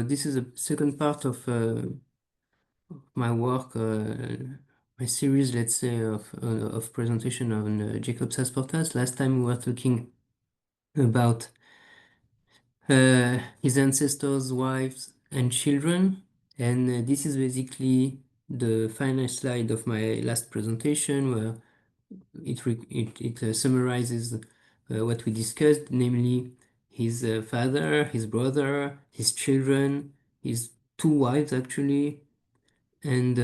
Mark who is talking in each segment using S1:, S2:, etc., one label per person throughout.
S1: This is a second part of my work, my series, let's say, of presentation on Jacob Sasportas. Last time we were talking about his ancestors, wives, and children, and this is basically the final slide of my last presentation, where it summarizes what we discussed, namely his father, his brother, his children, his two wives actually, and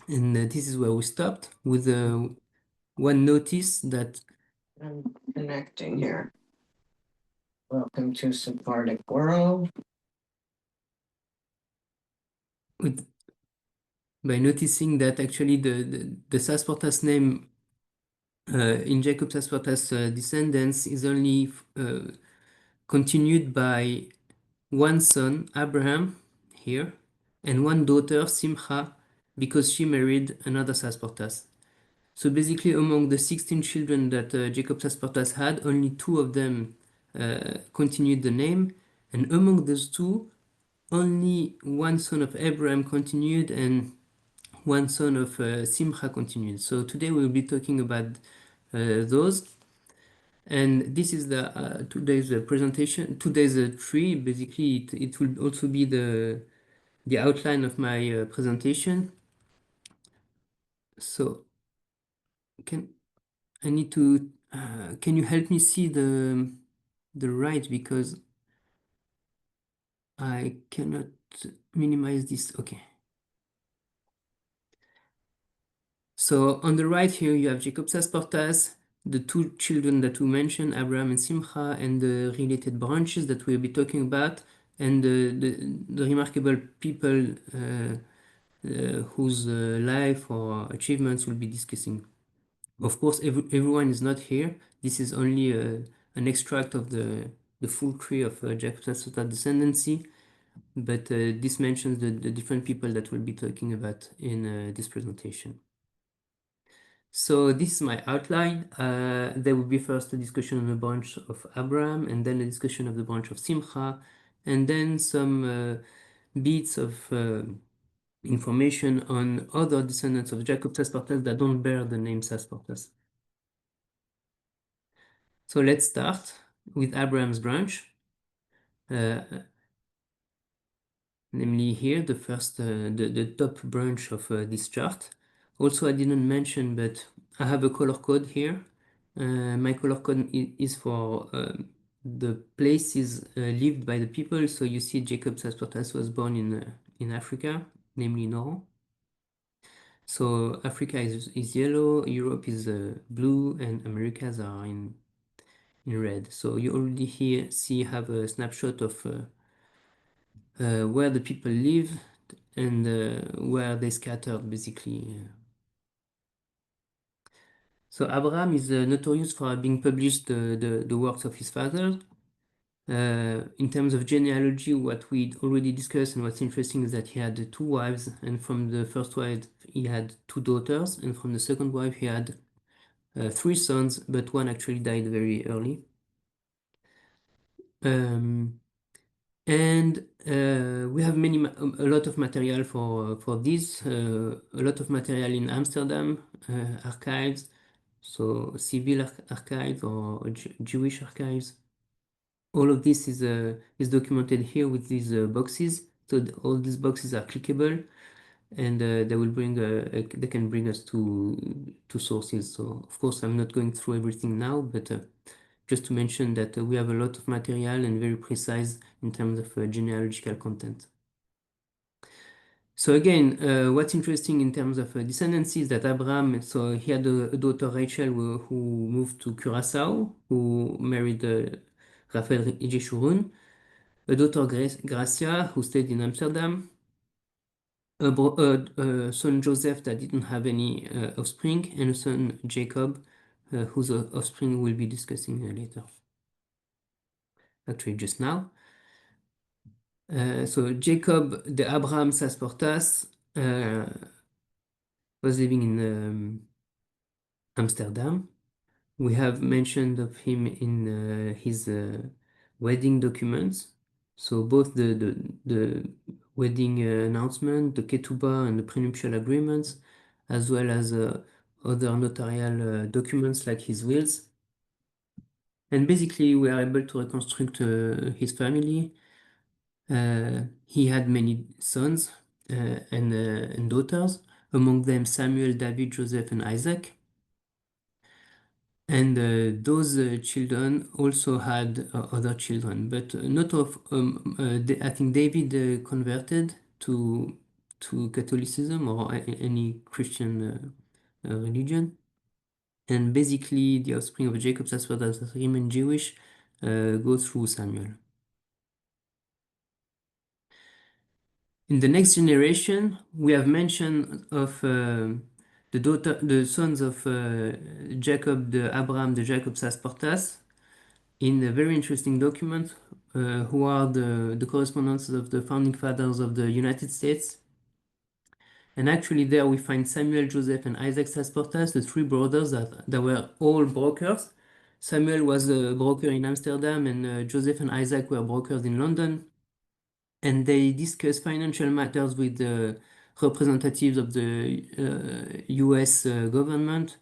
S1: this is where we stopped with one notice that
S2: I'm connecting here. Welcome to Sephardic world.
S1: with, by noticing that actually the Sasportas name in Jacob Sasportas' descendants is only continued by one son, Abraham, here, and one daughter, Simcha, because she married another Sasportas. So basically, among the 16 children that Jacob Sasportas had, only two of them continued the name, and among those two, only one son of Abraham continued and one son of Simcha continued. So today we'll be talking about those. And this is the today's presentation, today's tree. Basically, it will also be the outline of my presentation. So can I need to can you help me see the right, because I cannot minimize this. Okay. So on the right here you have Jacob Sasportas, the two children that we mentioned, Abraham and Simcha, and the related branches that we'll be talking about, and the remarkable people whose life or achievements we'll be discussing. Of course, everyone is not here. This is only an extract of the full tree of Jacob Sasportas descendancy, but this mentions the different people that we'll be talking about in this presentation. So this is my outline. There will be first a discussion on the branch of Abraham, and then a discussion of the branch of Simcha, and then some bits of information on other descendants of Jacob Sasportas that don't bear the name Sasportas. So let's start with Abraham's branch, namely here, the first, the top branch of this chart. Also, I didn't mention, but I have a color code here. My color code is for the places lived by the people. So you see Jacob Sasportas was born in Africa, namely Noron. So Africa is yellow, Europe is blue, and Americas are in red. So you already here have a snapshot of where the people live and where they scattered, basically. So Abraham is notorious for having published the works of his father. In terms of genealogy, what we already discussed and what's interesting is that he had two wives, and from the first wife he had two daughters, and from the second wife he had three sons, but one actually died very early. And we have a lot of material for this, a lot of material in Amsterdam archives, so civil archives or Jewish archives. All of this is documented here with these boxes. So all these boxes are clickable, and they can bring us to sources. So of course I'm not going through everything now, but just to mention that we have a lot of material and very precise in terms of genealogical content. So again, what's interesting in terms of descendancy is that Abraham, so he had a daughter Rachel who moved to Curacao, who married Raphael Ijeshurun, a daughter Gracia who stayed in Amsterdam, a son Joseph that didn't have any offspring, and a son Jacob, whose offspring we'll be discussing later. Actually, just now. So Jacob the Abraham Sasportas was living in Amsterdam. We have mentioned of him in his wedding documents. So both the wedding announcement, the ketubah, and the prenuptial agreements, as well as other notarial documents like his wills. And basically, we are able to reconstruct his family. He had many sons and daughters, among them Samuel, David, Joseph, and Isaac. And those children also had other children, but not of. I think David converted to Catholicism or any Christian religion, and basically the offspring of Jacob Sasportas that remain Jewish go through Samuel. In the next generation, we have mention of the sons of Jacob, the Abraham, the Jacob Sasportas, in a very interesting document, who are the correspondents of the founding fathers of the United States. And actually there we find Samuel, Joseph, and Isaac Sasportas, the three brothers that were all brokers. Samuel was a broker in Amsterdam, and Joseph and Isaac were brokers in London. And they discuss financial matters with the representatives of the US government,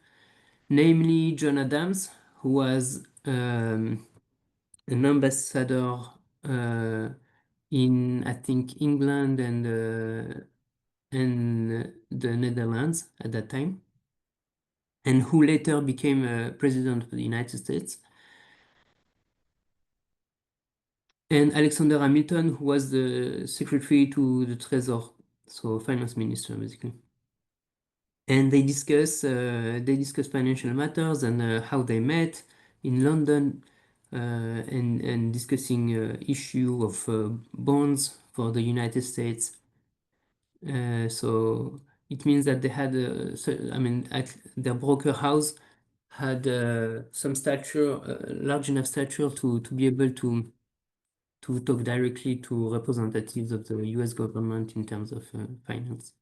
S1: namely John Adams, who was an ambassador in, I think, England and the Netherlands at that time, and who later became president of the United States. And Alexander Hamilton, who was the secretary to the Treasury, so finance minister basically. And they discuss financial matters and how they met in London, and discussing issue of bonds for the United States. So it means that they had, I mean, at their broker house had some stature, large enough stature to be able to talk directly to representatives of the US government in terms of finance.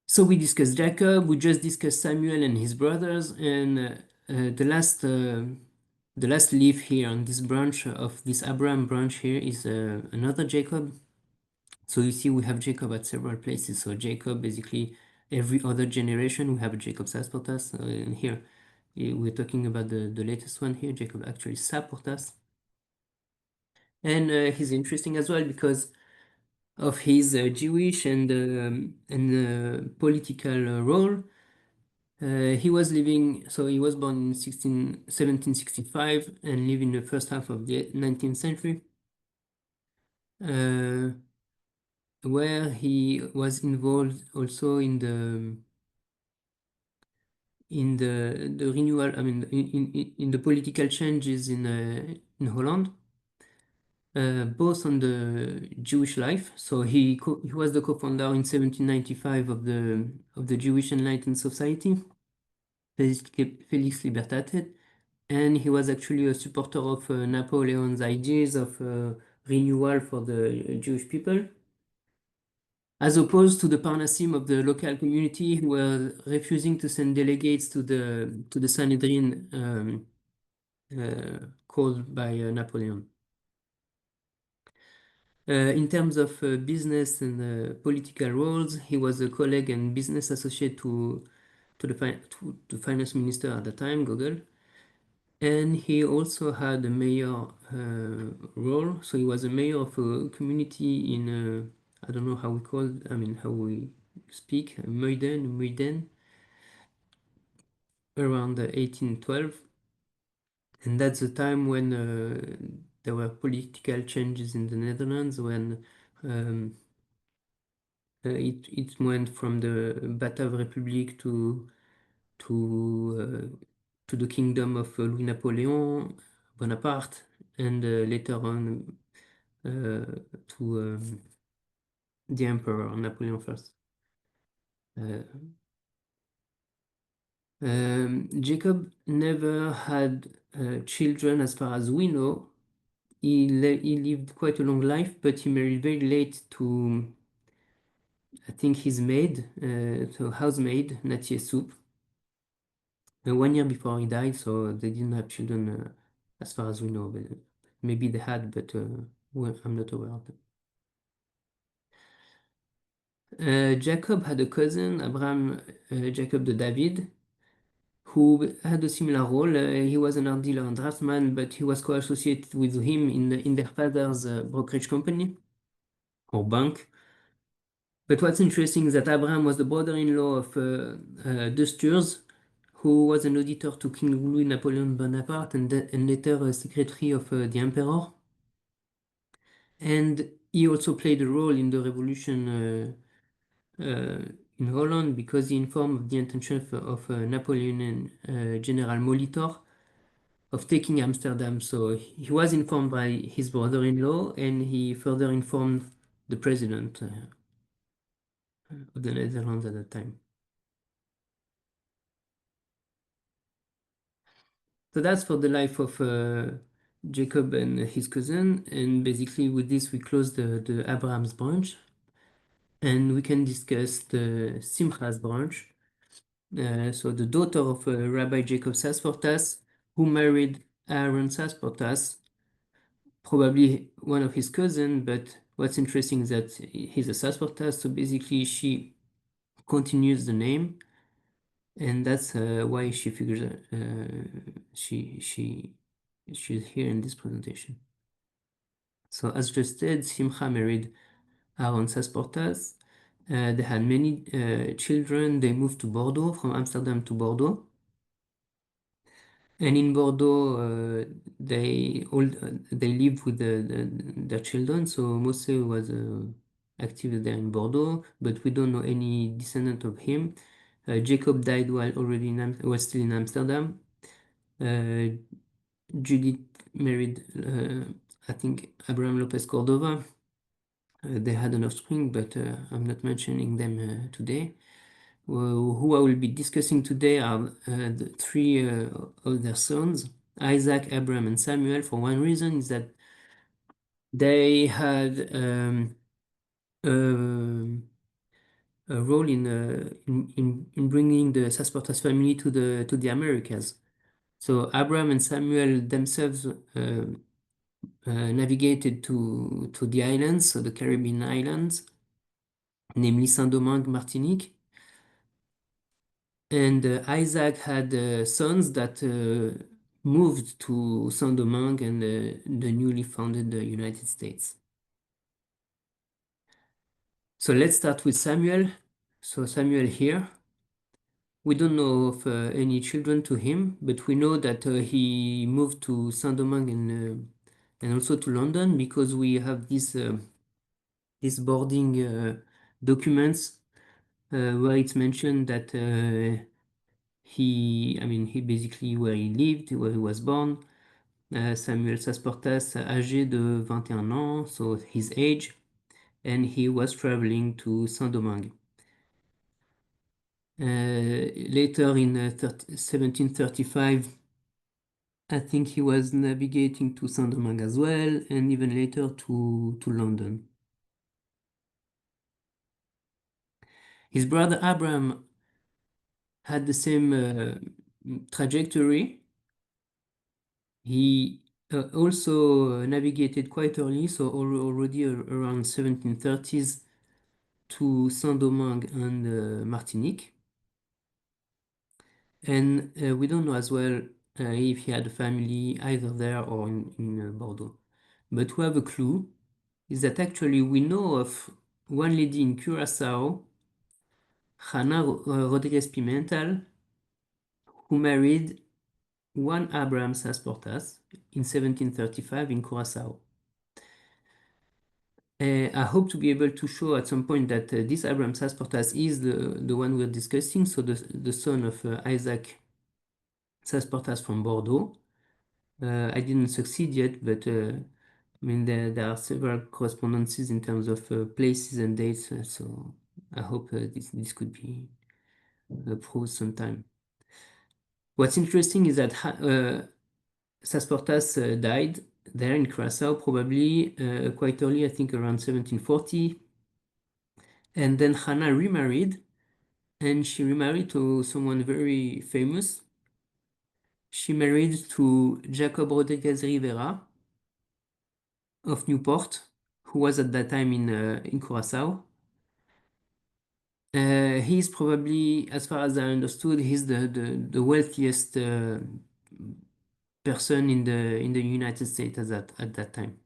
S1: So we discussed Jacob, we just discussed Samuel and his brothers, and the last leaf here on this branch of this Abraham branch here is another Jacob. So you see we have Jacob at several places. So Jacob, basically every other generation we have a Jacob Sasportas. And here we're talking about the latest one here, Jacob actually Sasportas. And he's interesting as well because of his Jewish and political role. He was living, so he was born in 1765 and lived in the first half of the 19th century, where he was involved also in the renewal, I mean, in the political changes in Holland, both on the Jewish life. So he was the co-founder in 1795 of the Jewish Enlightened Society, Felix Libertated, and he was actually a supporter of Napoleon's ideas of renewal for the Jewish people, as opposed to the Parnassim of the local community who were refusing to send delegates to the Sanhedrin called by Napoleon. In terms of business and political roles, he was a colleague and business associate to the finance minister at the time, Gogol. And he also had a mayor role. So he was a mayor of a community in, I don't know how we call it, I mean, how we speak, Muiden, around 1812. And that's the time when there were political changes in the Netherlands, when it went from the Batav Republic to the kingdom of Louis Napoleon Bonaparte, and later on to the Emperor Napoleon First. Jacob never had children as far as we know. He lived quite a long life, but he married very late to, I think, his maid, so housemaid, Natie Soup, 1 year before he died, so they didn't have children as far as we know. But maybe they had, but I'm not aware of them. Jacob had a cousin, Abraham Jacob de David, who had a similar role. He was an art dealer and draftsman, but he was co-associated with him in their father's brokerage company or bank. But what's interesting is that Abraham was the brother-in-law of Dusturs, who was an auditor to King Louis Napoleon Bonaparte and later a secretary of the emperor. And he also played a role in the revolution in Holland because he informed of the intention of Napoleonian General Molitor of taking Amsterdam. So he was informed by his brother-in-law, and he further informed the president of the Netherlands at that time. So that's for the life of Jacob and his cousin. And basically with this, we close the Abraham's branch. And we can discuss the Simcha's branch. So the daughter of Rabbi Jacob Sasportas, who married Aaron Sasportas, probably one of his cousins, but what's interesting is that he's a Sasportas, so basically she continues the name, and that's why she figures she's here in this presentation. So as just said, Simcha married Aaron Sasportas. They had many children. They moved to Bordeaux, from Amsterdam to Bordeaux. And in Bordeaux, they lived with their children. So Mose was active there in Bordeaux, but we don't know any descendant of him. Jacob died while was still in Amsterdam. Judith married, I think, Abraham Lopez Cordova. They had an offspring, but I'm not mentioning them today. Who I will be discussing today are the three of their sons, Isaac, Abraham, and Samuel. For one reason is that they had a role in bringing the Sasportas family to the Americas. So Abraham and Samuel themselves navigated to the islands, so the Caribbean islands, namely Saint-Domingue, Martinique. And Isaac had sons that moved to Saint-Domingue and the newly founded United States. So let's start with Samuel. So Samuel here. We don't know of any children to him, but we know that he moved to Saint-Domingue and also to London because we have these boarding documents where it's mentioned that he basically where he lived, where he was born. Samuel Sasportas, âgé de 21 ans, so his age, and he was traveling to Saint-Domingue. Later in 1735, I think he was navigating to Saint-Domingue as well, and even later to London. His brother Abraham had the same trajectory. He also navigated quite early, so already around 1730s to Saint-Domingue and Martinique. And we don't know as well if he had a family either there or in Bordeaux. But we have a clue, is that actually we know of one lady in Curaçao, Hannah Rodriguez Pimental, who married one Abraham Sasportas in 1735 in Curaçao. I hope to be able to show at some point that this Abraham Sasportas is the one we're discussing, so the son of Isaac Sasportas from Bordeaux. I didn't succeed yet, but I mean there are several correspondences in terms of places and dates, so I hope this could be proved sometime. What's interesting is that Sasportas died there in Curaçao probably quite early, I think around 1740, and then Hannah remarried, and she remarried to someone very famous, She married to Jacob Rodriguez Rivera of Newport, who was at that time in Curacao. He's probably, as far as I understood, he's the wealthiest person in the United States at that time.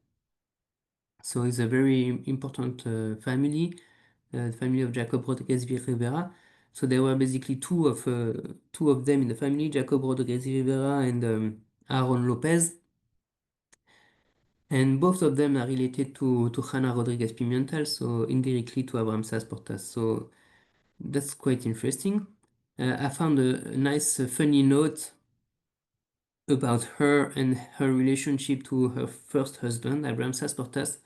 S1: So it's a very important family, the family of Jacob Rodriguez Rivera. So there were basically two of them in the family, Jacob Rodriguez Rivera and Aaron Lopez. And both of them are related to Juana Rodriguez Pimentel, so indirectly to Abraham Sasportas. So that's quite interesting. I found a nice, funny note about her and her relationship to her first husband, Abraham Sasportas,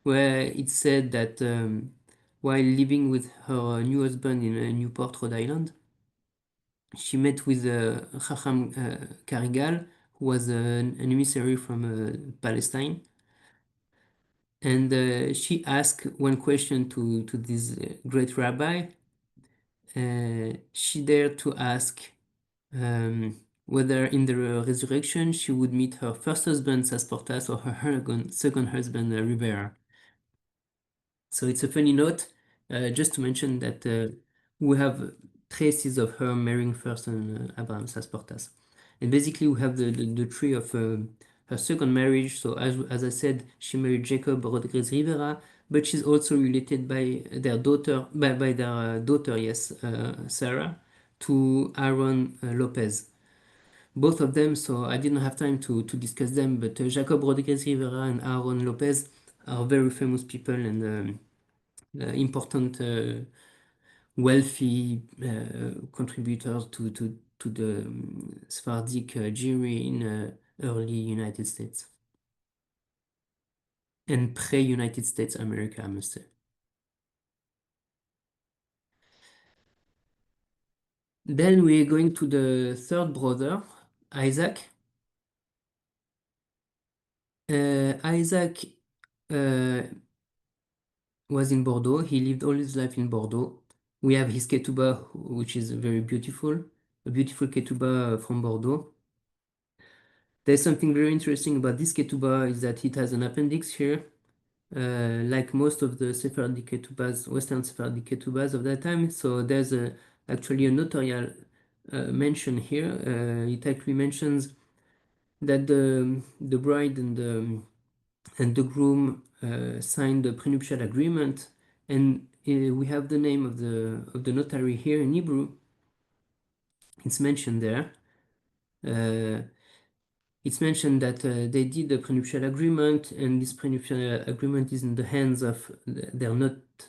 S1: where it said that while living with her new husband in Newport, Rhode Island, she met with Haham Karigal, who was an emissary from Palestine. And she asked one question to this great rabbi. She dared to ask whether in the resurrection she would meet her first husband, Sasportas, or her second husband, Rivera. So it's a funny note, just to mention that we have traces of her marrying first Abraham Sasportas. And basically we have the tree of her second marriage. So as I said, she married Jacob Rodriguez Rivera, but she's also related by their daughter, by their daughter, yes, Sarah, to Aaron Lopez. Both of them, so I didn't have time to discuss them, but Jacob Rodriguez Rivera and Aaron Lopez are very famous people and important wealthy contributors to the Sephardic Jewry in early United States and pre-United States America, I must say. Then we're going to the third brother, Isaac. Isaac uh, was in Bordeaux. He lived all his life in Bordeaux. We have his ketubah, which is very beautiful, a beautiful ketubah from Bordeaux. There's something very interesting about this ketubah is that it has an appendix here, like most of the Sephardic ketubahs, Western Sephardic ketubahs of that time. So there's actually a notarial mention here. It actually mentions that the bride and the groom signed the prenuptial agreement, and we have the name of the notary here in Hebrew. It's mentioned there. It's mentioned that they did the prenuptial agreement, and this prenuptial agreement is in the hands of their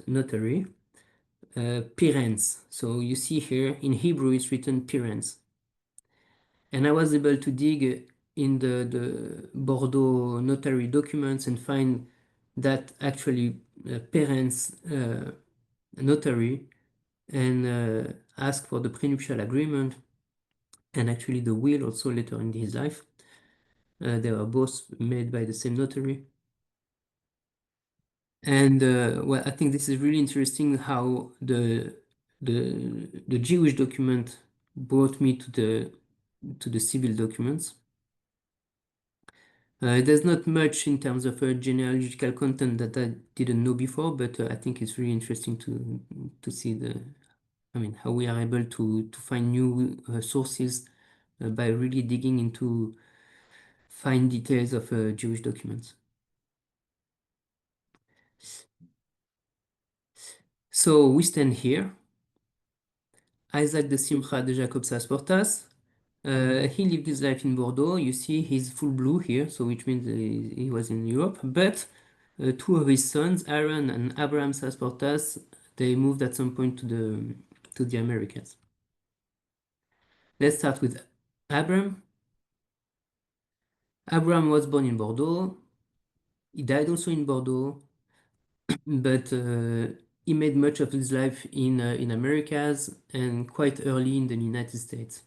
S1: notary, parents. So you see here in Hebrew it's written parents. And I was able to dig in the Bordeaux notary documents and find that actually parents notary and ask for the prenuptial agreement and actually the will also later in his life. They were both made by the same notary. And well, I think this is really interesting how the Jewish document brought me to the civil documents. There's not much in terms of genealogical content that I didn't know before, but I think it's really interesting to see I mean, how we are able to find new sources by really digging into fine details of Jewish documents. So we stand here. Isaac de Simcha de Jacob Sasportas. He lived his life in Bordeaux. You see, he's full blue here, so which means he was in Europe. But two of his sons, Aaron and Abraham Sasportas, they moved at some point to the Americas. Let's start with Abraham. Abraham was born in Bordeaux. He died also in Bordeaux, but he made much of his life in Americas and quite early in the United States.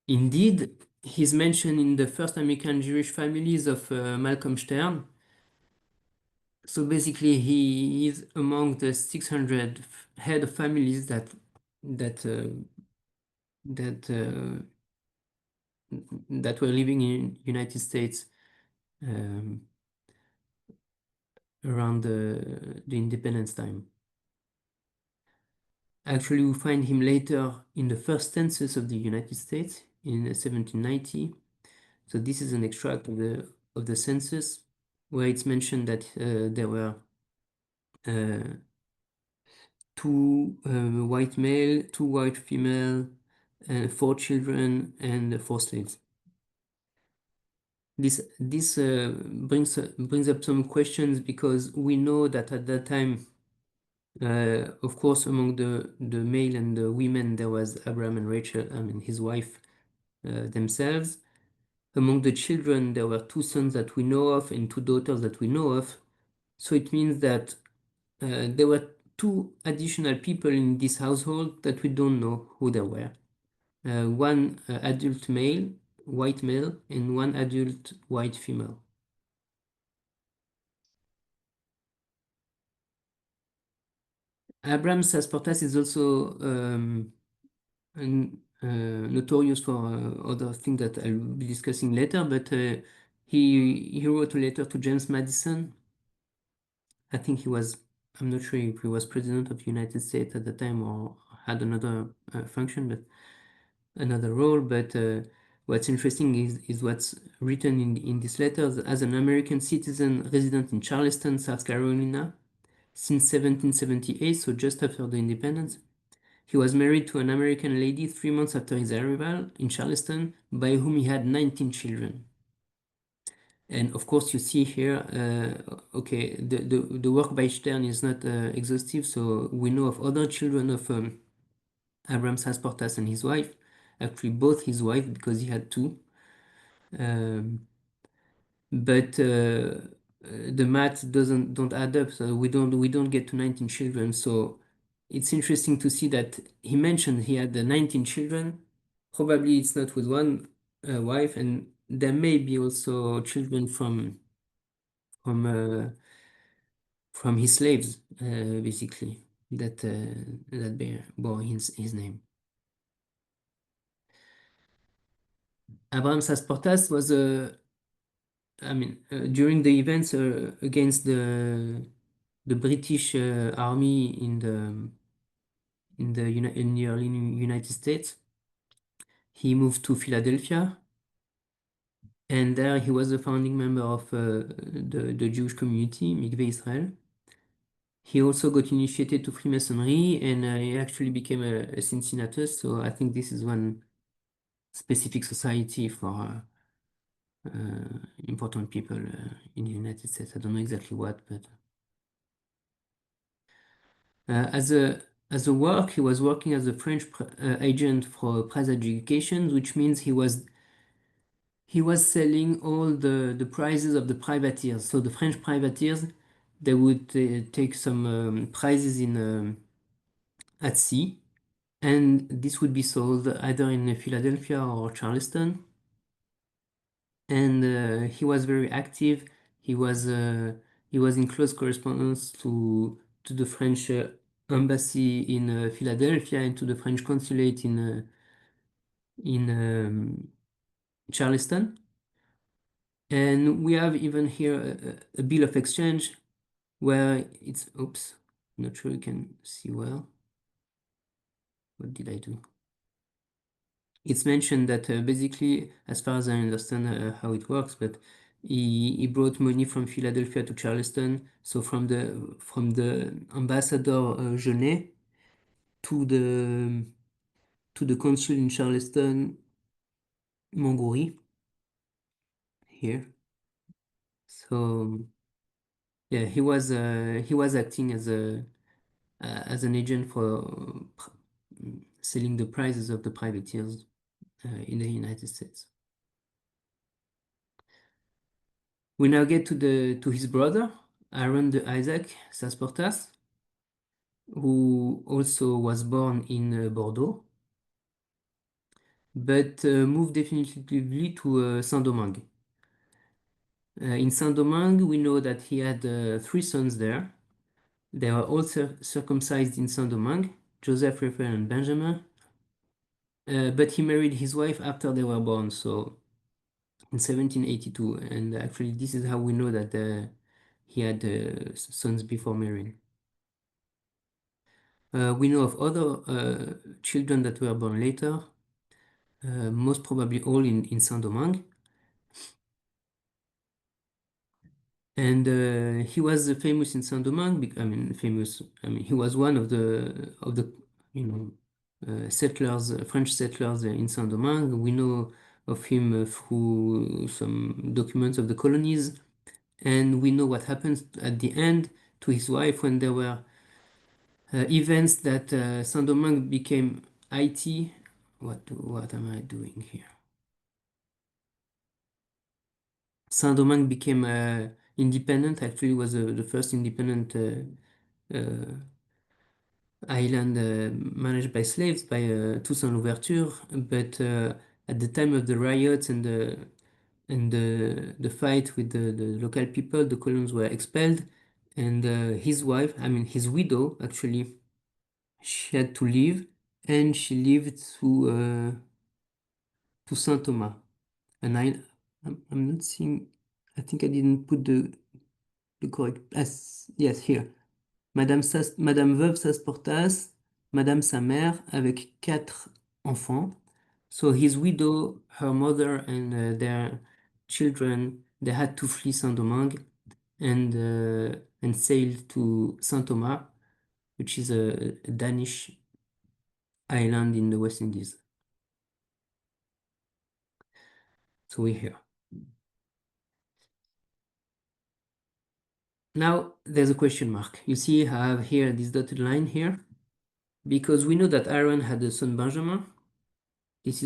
S1: Indeed, he's mentioned in the first American Jewish families of Malcolm Stern. So basically, he is among the 600 head of families that that that were living in United States um, around the independence time. Actually, we find him later in the first census of the United States in 1790. So this is an extract of the census where it's mentioned that there were uh, two white male, two white female, four children, and four slaves. This brings up some questions because we know that at that time, of course, among the male and the women, there was Abraham and Rachel, I mean his wife themselves. Among the children, there were two sons that we know of and two daughters that we know of. So it means that there were two additional people in this household that we don't know who they were. One adult male, white male, and one adult white female. Abraham Sasportas is also notorious for other things that I'll be discussing later, but he wrote a letter to James Madison. I think I'm not sure if he was president of the United States at the time or had another function, but another role. But what's interesting is what's written in this letter. As an American citizen resident in Charleston, South Carolina, since 1778, so just after the independence, he was married to an American lady 3 months after his arrival in Charleston, by whom he had 19 children. And of course, you see here, okay, the work by Stern is not exhaustive, so we know of other children of Abraham Sasportas and his wife, actually both his wife, because he had two. Um, but the math don't add up, so we don't get to 19 children. So it's interesting to see that he mentioned he had 19 children. Probably it's not with one wife, and there may be also children from uh, from his slaves, basically that bore his name. Abraham Sasportas was I mean, during the events against the British army in the early United States, he moved to Philadelphia, and there he was a founding member of the Jewish community, Mikveh Israel. He also got initiated to Freemasonry, and he actually became a Cincinnatus. So I think this is one specific society for important people in the United States. I don't know exactly what, but as a work, he was working as a French agent for prize education, which means he was selling all the prizes of the privateers. So the French privateers, they would take some prizes in at sea, and this would be sold either in Philadelphia or Charleston. And he was very active. He was uh, he was in close correspondence to the French embassy in Philadelphia and to the French consulate in Charleston. And we have even here a bill of exchange where it's, oops, not sure you can see well. What did I do? It's mentioned that basically, as far as I understand how it works, but he brought money from Philadelphia to Charleston. So from the ambassador Genet to the consul in Charleston, Mongouri, here. So yeah, he was acting as an agent for selling the prizes of the privateers in the United States. We now get to his brother, Aaron the Isaac Sasportas, who also was born in Bordeaux, but moved definitively to Saint-Domingue. In Saint-Domingue, we know that he had three sons there. They were all circumcised in Saint-Domingue, Joseph, Raphael, and Benjamin. but he married his wife after they were born, so in 1782. And actually, this is how we know that he had sons before marrying. We know of other children that were born later, most probably all in Saint-Domingue. And he was famous in Saint-Domingue. I mean, famous. I mean, he was one of the you know settlers, French settlers in Saint-Domingue. We know of him through some documents of the colonies, and we know what happened at the end to his wife when there were events that Saint-Domingue became IT. What am I doing here? Saint-Domingue became independent. Actually, was the first independent island managed by slaves by Toussaint Louverture. But at the time of the riots and the fight with the local people, the colons were expelled, and his wife, I mean his widow, actually, she had to leave, and she lived to Saint Thomas. And I'm not seeing. I think I didn't put the correct. Yes, here. Madame Veuve Sasportas, Madame sa mère, avec 4 enfants. So his widow, her mother, and their children, they had to flee Saint-Domingue and sail to Saint Thomas, which is a Danish island in the West Indies. So we're here. Now there's a question mark. You see, I have here this dotted line here, because we know that Aaron had a son Benjamin. This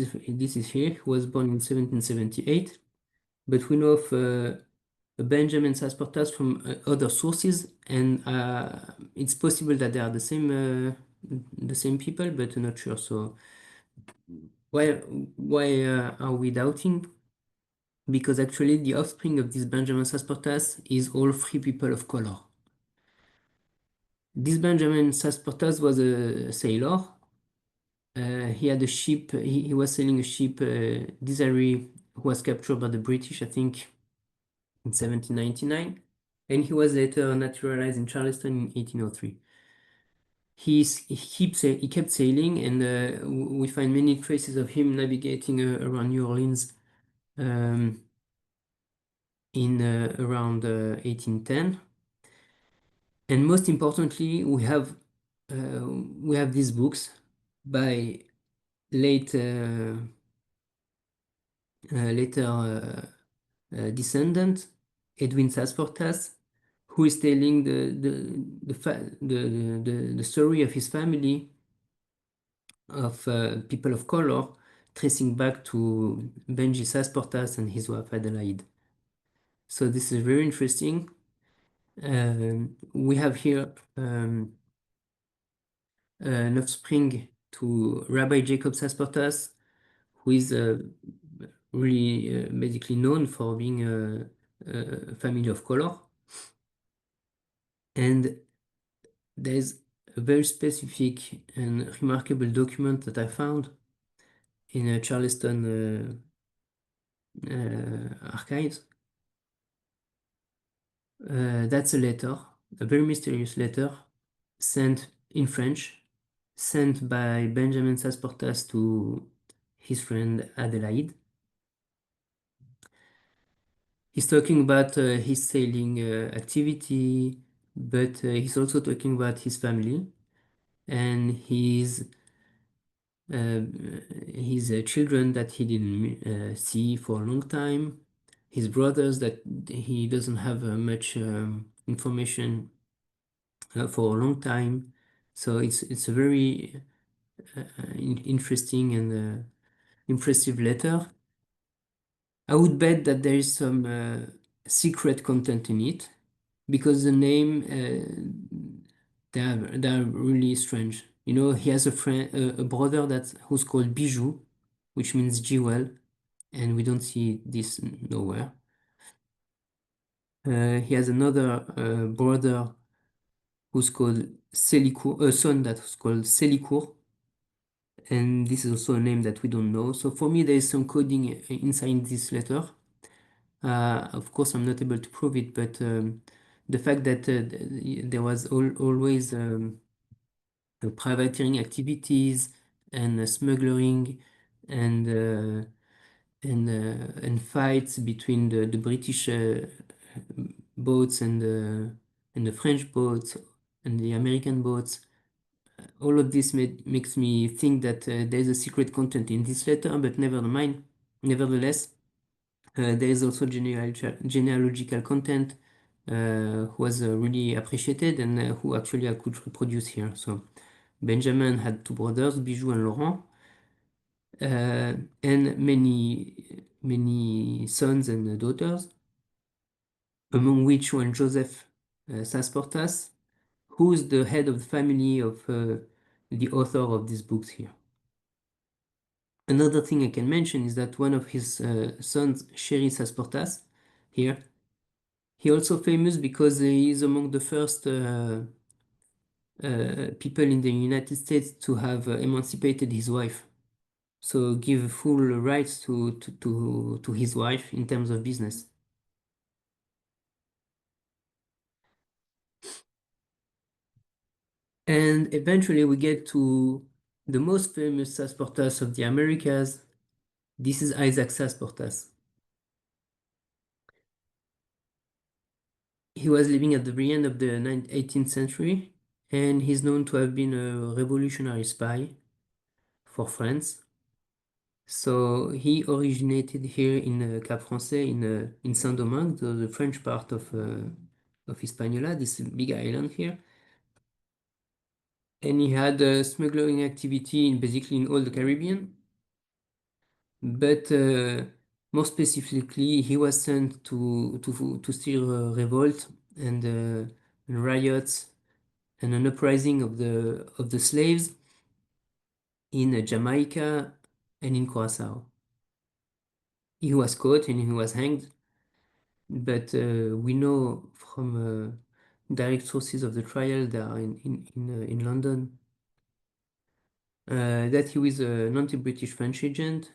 S1: is here, who was born in 1778, but we know of Benjamin Sasportas from other sources, and it's possible that they are the same people, but I'm not sure. So why are we doubting? Because actually the offspring of this Benjamin Sasportas is all free people of color. This Benjamin Sasportas was a sailor. He had a ship, he was sailing a ship, Desiree, who was captured by the British, I think, in 1799. And he was later naturalized in Charleston in 1803. He kept sailing, and we find many traces of him navigating around New Orleans in around 1810. And most importantly, we have these books by late later descendant Edwin Sasportas, who is telling the story of his family of people of color, tracing back to Benji Sasportas and his wife Adelaide. So this is very interesting. We have here an offspring to Rabbi Jacob Sasportas, who is really basically known for being a family of color. And there's a very specific and remarkable document that I found in a Charleston archives. That's a letter, a very mysterious letter, sent in French, sent by Benjamin Sasportas to his friend Adelaide. He's talking about his sailing activity, but he's also talking about his family and his children that he didn't see for a long time, his brothers that he doesn't have much information for a long time. So it's a very interesting and impressive letter. I would bet that there is some secret content in it, because the name they're really strange. You know, he has a friend, a brother who's called Bijou, which means jewel, and we don't see this nowhere. He has another brother who's called Selicourt, a son that's called Selicourt, and this is also a name that we don't know. So for me, there is some coding inside this letter. Of course, I'm not able to prove it, but the fact that there was always privateering activities and smuggling and and fights between the British boats and the French boats and the American boats. All of this makes me think that there is a secret content in this letter, but never mind. Nevertheless, there is also genealogical content who was really appreciated and who actually I could reproduce here. So Benjamin had two brothers, Bijou and Laurent, uh, and many sons and daughters, among which one Joseph Sasportas, who is the head of the family of the author of these books here. Another thing I can mention is that one of his sons, Sherry Sasportas, here, he also famous because he is among the first people in the United States to have emancipated his wife. So give full rights to his wife in terms of business. And eventually we get to the most famous Sasportas of the Americas. This is Isaac Sasportas. He was living at the very end of the 18th century, and he's known to have been a revolutionary spy for France. So he originated here in Cap Français in Saint-Domingue, the French part of Hispaniola, this big island here. And he had smuggling activity in basically in all the Caribbean. But more specifically, he was sent to steer a revolt and riots and an uprising of the slaves in Jamaica and in Curacao. He was caught and he was hanged, but we know from direct sources of the trial that are in London that he was an anti-British French agent.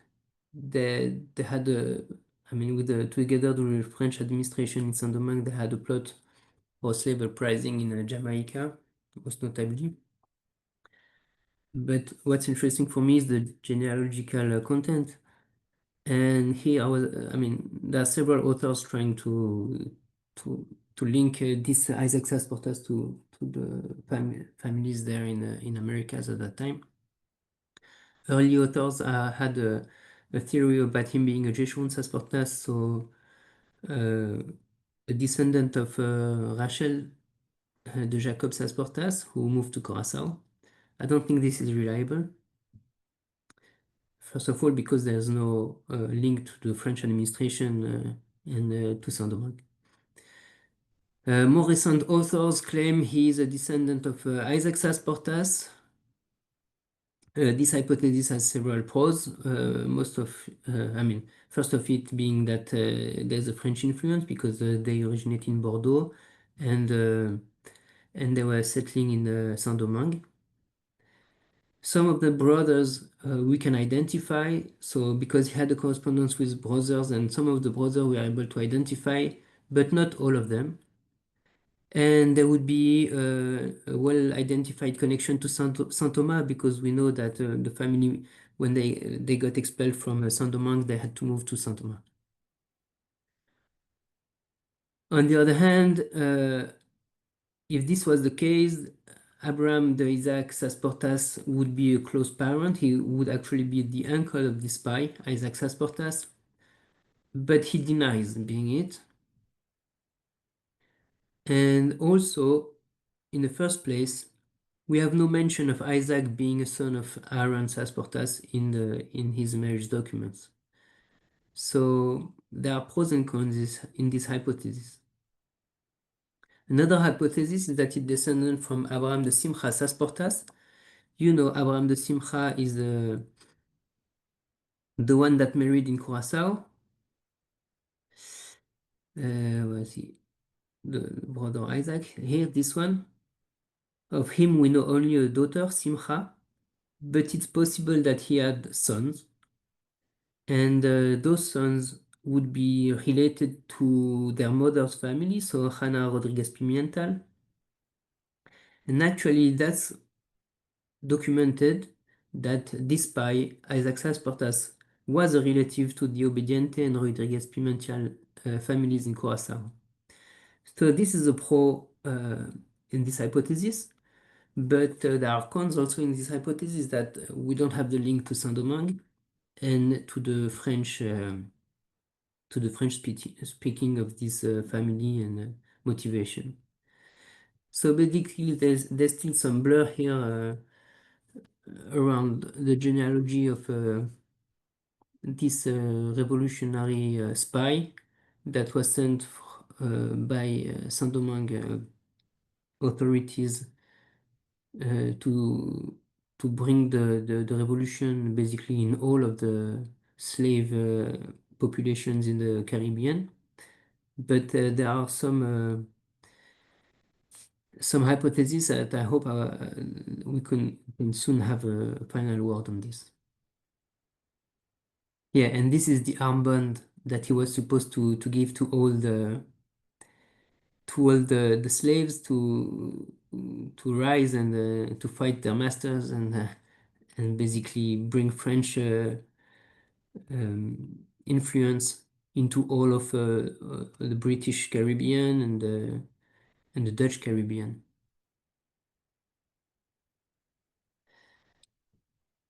S1: They had a, I mean, together with the French administration in Saint-Domingue, they had a plot for slave uprising in Jamaica, most notably. But what's interesting for me is the genealogical content. And here I mean, there are several authors trying to to link this Isaac Sasportas to the families there in Americas at that time. Early authors had a theory about him being a Jesuit Sasportas, so a descendant of Rachel de Jacob Sasportas, who moved to Curaçao. I don't think this is reliable. First of all, because there's no link to the French administration and to Saint-Domingue. More recent authors claim he is a descendant of Isaac Sasportas. This hypothesis has several pros. I mean, first of it being that there's a French influence because they originate in Bordeaux and they were settling in Saint-Domingue. Some of the brothers we can identify, so because he had a correspondence with brothers, and some of the brothers we are able to identify, but not all of them. And there would be a well-identified connection to Saint Thomas because we know that the family, when they got expelled from Saint-Domingue, they had to move to Saint Thomas. On the other hand, if this was the case, Abraham de Isaac Sasportas would be a close parent. He would actually be the uncle of the spy, Isaac Sasportas, but he denies being it. And also, in the first place, we have no mention of Isaac being a son of Aaron Sasportas in his marriage documents. So there are pros and cons in this hypothesis. Another hypothesis is that it descended from Abraham de Simcha Sasportas. You know, Abraham de Simcha is the one that married in Curacao. Was he? The brother Isaac. Here, this one. Of him, we know only a daughter, Simcha. but it's possible that he had sons, and those sons would be related to their mother's family, so Juana Rodriguez Pimental. And actually, that's documented that this spy, Isaac Sasportas, was a relative to the Obediente and Rodriguez Pimental families in Curaçao. So this is a pro in this hypothesis, but there are cons also in this hypothesis that we don't have the link to Saint-Domingue and to the French speaking of this family and motivation. So basically, there's still some blur here around the genealogy of this revolutionary spy that was sent by Saint-Domingue authorities to bring the revolution basically in all of the slave populations in the Caribbean. But there are some hypotheses that I hope we can soon have a final word on this. Yeah, and this is the armband that he was supposed to give to all the slaves to rise and to fight their masters and basically bring French influence into all of the British Caribbean and the Dutch Caribbean.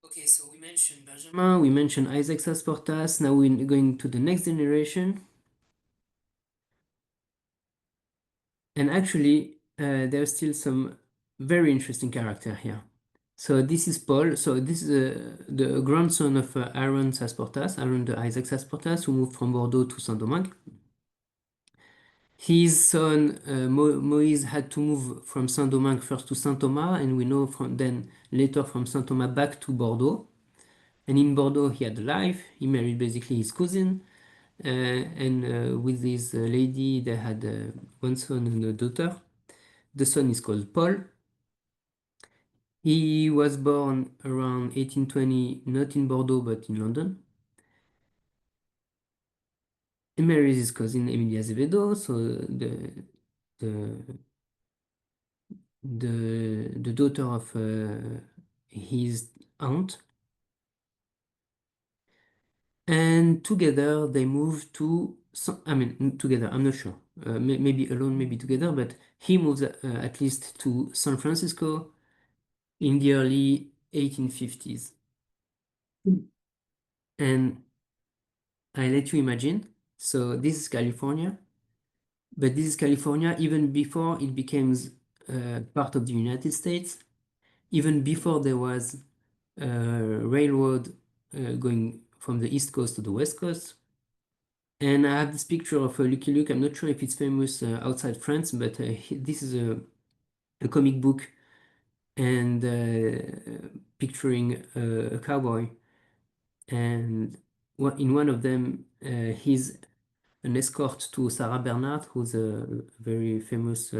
S1: Okay, so we mentioned Benjamin, we mentioned Isaac Sasportas. Now we're going to the next generation. And actually, there's still some very interesting character here. So this is Paul. So this is the grandson of Aaron Sasportas, Aaron the Isaac Sasportas, who moved from Bordeaux to Saint-Domingue. His son Moïse had to move from Saint-Domingue first to Saint-Thomas, and we know from then later from Saint-Thomas back to Bordeaux. And in Bordeaux, he had a life. He married basically his cousin, and with this lady, they had one son and a daughter. The son is called Paul. He was born around 1820, not in Bordeaux, but in London. He marries his cousin Emilia Azevedo, so the, the daughter of his aunt. And together they moved to, I mean, together, I'm not sure. Maybe alone, maybe together, but he moves at least to San Francisco in the early 1850s. And I let you imagine. So this is California, but this is California even before it becomes part of the United States, even before there was a railroad going from the East Coast to the West Coast. And I have this picture of Lucky Luke. I'm not sure if it's famous outside France, but this is a comic book and picturing a cowboy. And in one of them, he's an escort to Sarah Bernhardt, who's a very famous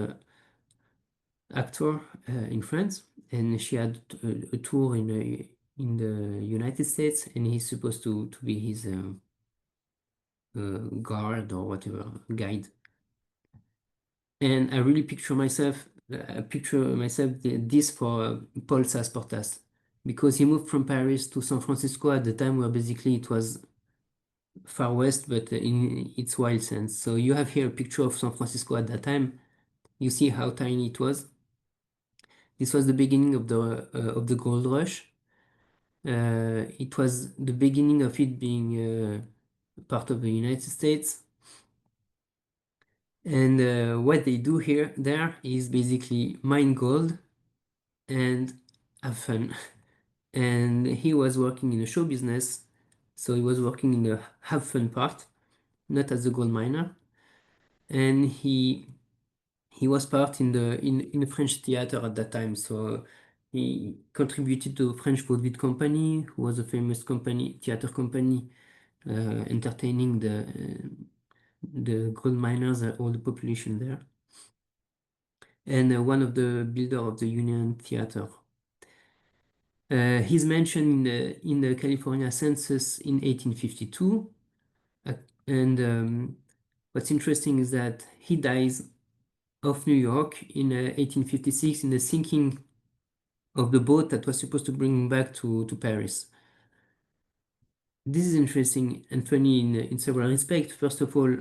S1: actor in France, and she had a tour in the United States, and he's supposed to be his guard or whatever guide. And I really picture myself this for Paul Sasportas, because he moved from Paris to San Francisco at the time where basically it was Far West, but in its wild sense. So you have here a picture of San Francisco at that time. You see how tiny it was. This was the beginning of the gold rush. It was the beginning of it being part of the United States. And what they do there is basically mine gold and have fun. And he was working in a show business, so he was working in the have fun part, not as a gold miner. And he was part in the French theater at that time, so he contributed to French Vaudeville Company, who was a famous theater company, entertaining the gold miners, all the population there, and one of the builder of the Union Theater. He's mentioned in the California census in 1852. Uh, and what's interesting is that he dies of New York in 1856 in the sinking of the boat that was supposed to bring him back to Paris. This is interesting and funny in several respects. First of all,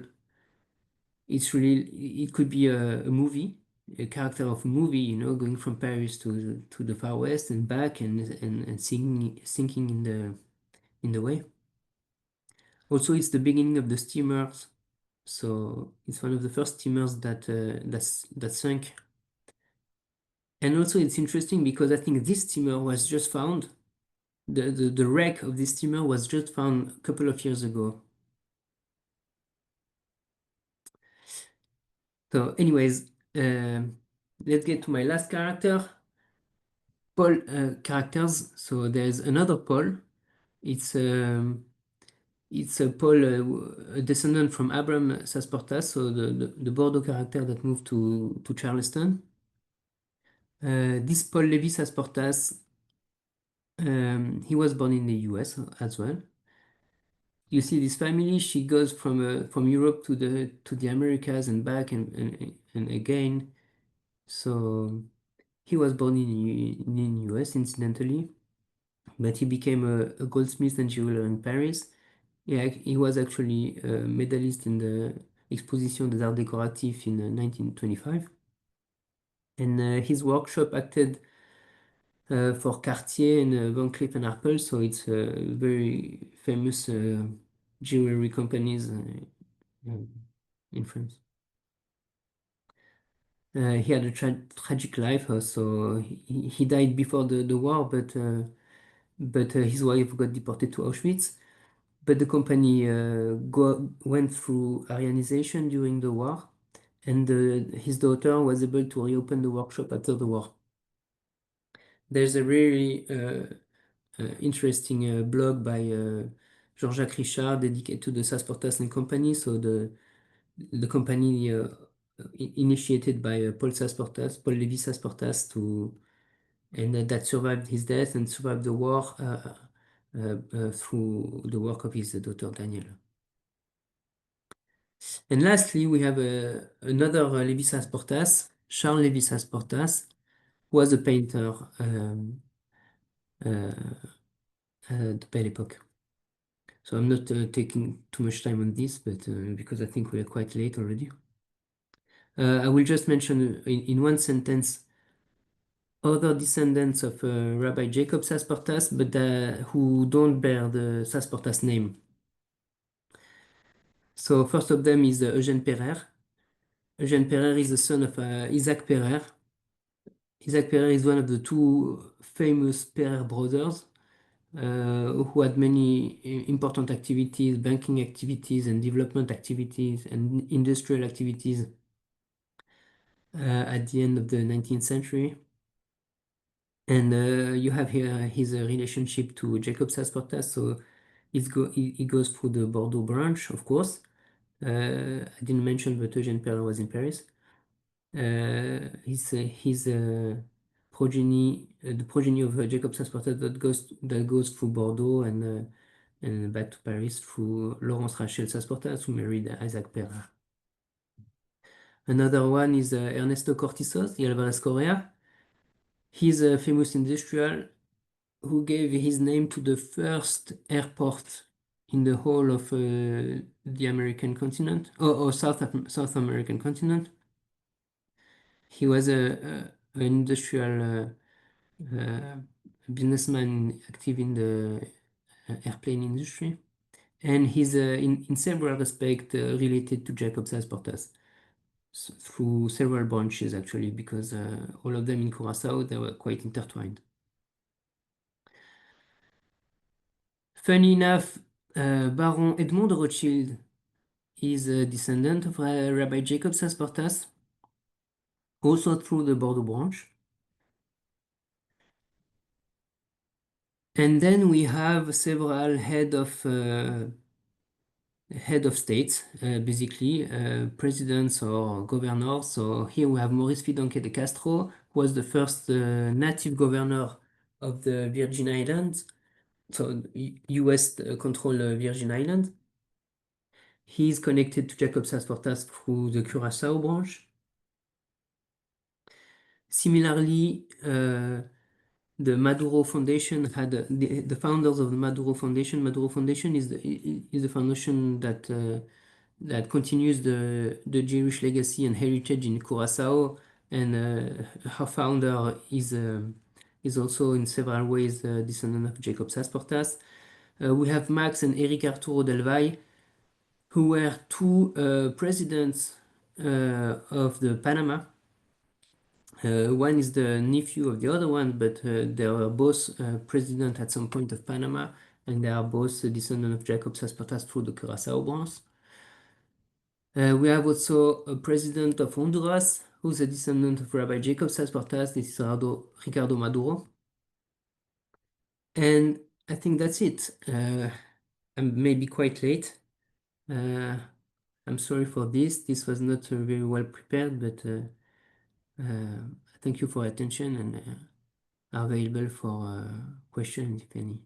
S1: it could be a movie, a character of a movie, you know, going from Paris to the Far West and back and sinking in the way. Also, it's the beginning of the steamers, so it's one of the first steamers that sunk. And also, it's interesting because I think this steamer was just found. The wreck of this steamer was just found a couple of years ago. So, anyways, let's get to my last character. Paul characters. So there's another Paul. It's a Paul, a descendant from Abraham Sasportas, so the Bordeaux character that moved to Charleston. This Paul Levi Sasportas, he was born in the US as well. You see this family, she goes from Europe to the Americas and back and again. So he was born in US incidentally, but he became a goldsmith and jeweler in Paris. Yeah, he was actually a medalist in the Exposition des Arts Décoratifs in 1925. And his workshop acted for Cartier and Van Cleef& Arpels, so it's very famous jewelry companies in France. He had a tragic life, so he died before the war, but his wife got deported to Auschwitz. But the company went through Aryanization during the war, and his daughter was able to reopen the workshop after the war. There's a really interesting blog by Jean-Jacques Richard dedicated to the Sasportas and Company, so the company initiated by Paul Sasportas, Paul Levi Sasportas, and that survived his death and survived the war through the work of his daughter Danielle. And lastly, we have another Levi Sasportas, Charles Levi Sasportas, who was a painter uh, at the Belle Époque. So I'm not taking too much time on this, but because I think we are quite late already. I will just mention in one sentence other descendants of Rabbi Jacob Sasportas, but who don't bear the Sasportas name. So first of them is Eugène Pereire. Eugène Pereire is the son of Isaac Pereire. Isaac Pereire is one of the two famous Pereire brothers who had many important activities, banking activities and development activities and industrial activities at the end of the 19th century. And you have here his relationship to Jacob Sasportas. So he goes through the Bordeaux branch, of course. I didn't mention that Eugène Pereire was in Paris. His progeny, the progeny of Jacob Sasportas that goes through Bordeaux and back to Paris through Laurence Rachel Sasportas, who married Isaac Pereire. Another one is Ernesto Cortizos y Alvarez Correa. He's a famous industrial who gave his name to the first airport in the whole of the American continent, or South American continent. He was an industrial businessman active in the airplane industry, and he's in several respects related to Jacob Sasportas through several branches actually, because all of them in Curaçao, they were quite intertwined. Funny enough, Baron Edmond de Rothschild is a descendant of Rabbi Jacob Sasportas, also through the Bordeaux branch. And then we have several head of states, basically presidents or governors. So here we have Maurice Fidonque de Castro, who was the first native governor of the Virgin Islands, so US control Virgin Islands. He is connected to Jacob Sasportas through the Curaçao branch. Similarly, the Maduro Foundation had the founders of the Maduro Foundation. Maduro Foundation is the foundation that continues the Jewish legacy and heritage in Curaçao, and her founder is also in several ways a descendant of Jacob Sasportas. We have Max and Eric Arturo Del Valle, who were two presidents of the Panama. One is the nephew of the other one, but they were both president at some point of Panama, and they are both a descendant of Jacob Sasportas through the Curaçao branch. We have also a president of Honduras, who's a descendant of Rabbi Jacob Sasportas. This is Ricardo Maduro. And I think that's it. I'm maybe quite late. I'm sorry for this. This was not very well prepared, but thank you for attention and available for questions if any.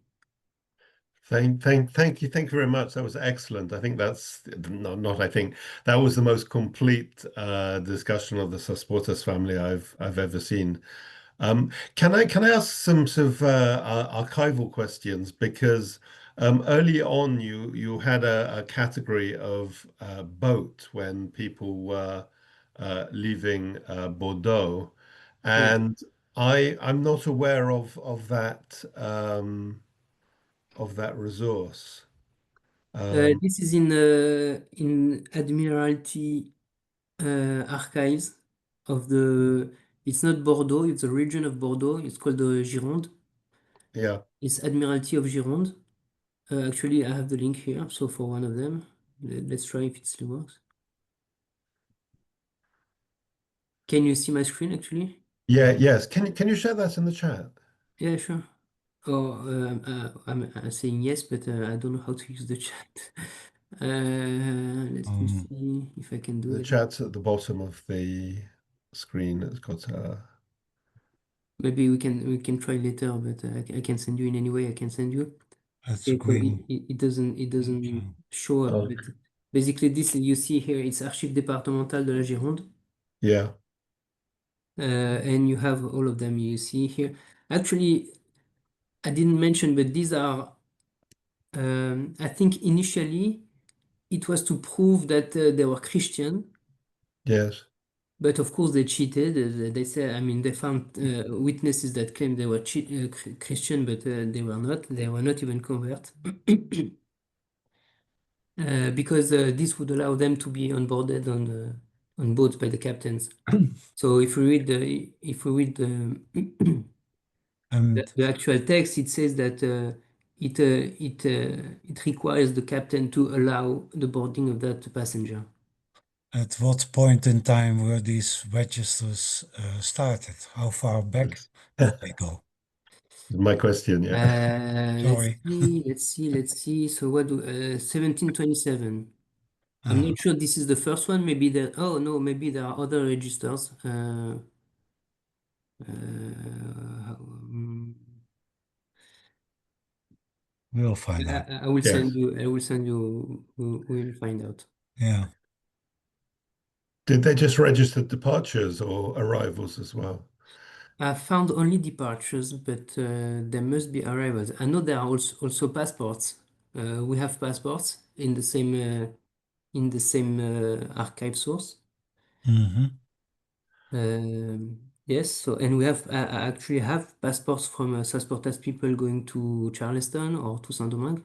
S3: Thank you very much. That was excellent. I think that's not I think that was the most complete discussion of the Sasportas family I've ever seen. Can I ask some sort of archival questions, because early on you had a category of boat when people were leaving Bordeaux,
S1: Yeah.
S3: and I'm not aware of that resource.
S1: This is in Admiralty archives of the. It's not Bordeaux. It's a region of Bordeaux. It's called the Gironde.
S3: Yeah.
S1: It's Admiralty of Gironde. Actually, I have the link here. So for one of them, let's try if it still works. Can you see my screen actually?
S3: Yes. Can you share that in the chat?
S1: Yeah, sure. Oh, I'm saying yes, but I don't know how to use the chat. Let me see if I can do
S3: The
S1: it.
S3: chat's at the bottom of the screen. It's got
S1: Maybe we can try later, but I can send you in any way. I can send you.
S4: That's
S1: Okay, so
S4: green.
S1: it doesn't show up,
S3: oh,
S1: but basically this you see here, it's Archives départementales de la Gironde,
S3: yeah.
S1: and you have all of them you see here. Actually, I didn't mention, but these are, I think initially it was to prove that they were Christian,
S3: Yes.
S1: but of course they cheated. They say, I mean, they found witnesses that claimed they were Christian, but they were not. They were not even convert. Because this would allow them to be onboarded on boats by the captains. So if we read the
S4: And
S1: the actual text, it says that it requires the captain to allow the boarding of that passenger.
S4: at what point in time were these registers started? How far back did they go?
S3: My question, yeah.
S4: Sorry.
S1: Let's see. So what do 1727? I'm
S4: Ah,
S1: not sure this is the first one. Maybe oh no, maybe there are other registers. Um,
S4: we'll find out.
S1: I will send
S3: Yes.
S1: you. I will send you. We'll find out.
S4: Yeah.
S3: Did they just register departures or arrivals as well?
S1: I found only departures, but there must be arrivals. I know there are also passports. We have passports in the same archive source.
S4: Hmm.
S1: Yes. So and we have I actually have passports from Sasportas people going to Charleston or to Saint-Domingue.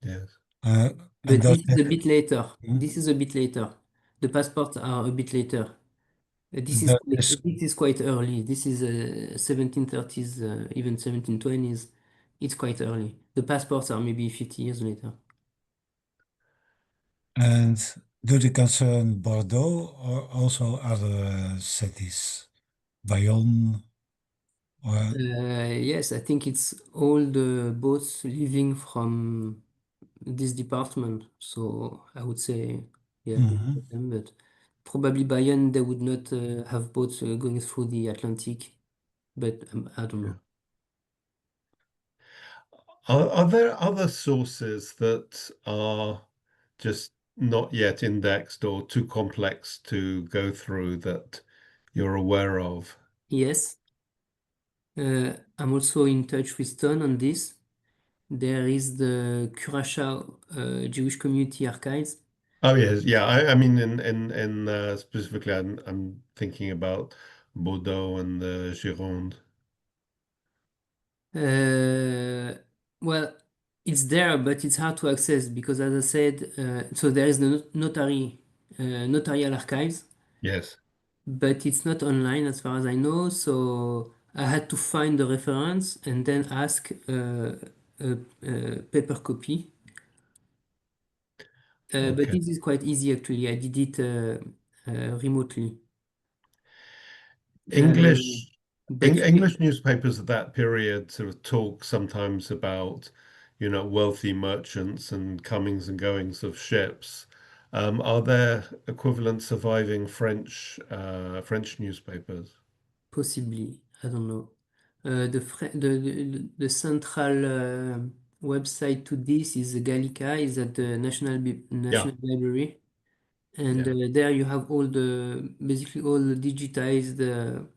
S3: Yes.
S4: And
S1: But
S4: does
S1: this is a bit later.
S4: Hmm?
S1: This is a bit later. The passports are a bit later.
S4: Does this
S1: This is quite early. This is 1730s, even 1720s. It's quite early. The passports are maybe 50 years later.
S4: and do they concern Bordeaux or also other cities? Bayonne or
S1: Yes, I think it's all the boats leaving from this department. So I would say, yeah, all
S4: Mhm.
S1: of them, but probably Bayonne, they would not have boats going through the Atlantic, but I don't
S3: Yeah.
S1: know.
S3: Are there other sources that are just not yet indexed or too complex to go through that you're aware of?
S1: Yes, I'm also in touch with Ton on this. There is the Curacao Jewish Community Archives.
S3: Oh yes, yeah. I mean, in specifically, I'm thinking about Bordeaux and the Gironde.
S1: Uh, well, it's there, but it's hard to access because, as I said, so there is the notarial archives,
S3: Yes.
S1: but it's not online as far as I know. So I had to find the reference and then ask a paper copy. But
S3: Okay.
S1: this is quite easy actually. I did it remotely.
S3: English
S1: But
S3: English newspapers at that period sort of talk sometimes about, wealthy merchants and comings and goings of ships. Are there equivalent surviving French newspapers?
S1: possibly, I don't know. The central website to this is Gallica, is at the
S3: Yeah,
S1: National Library, and
S3: yeah.
S1: there you have basically all the digitized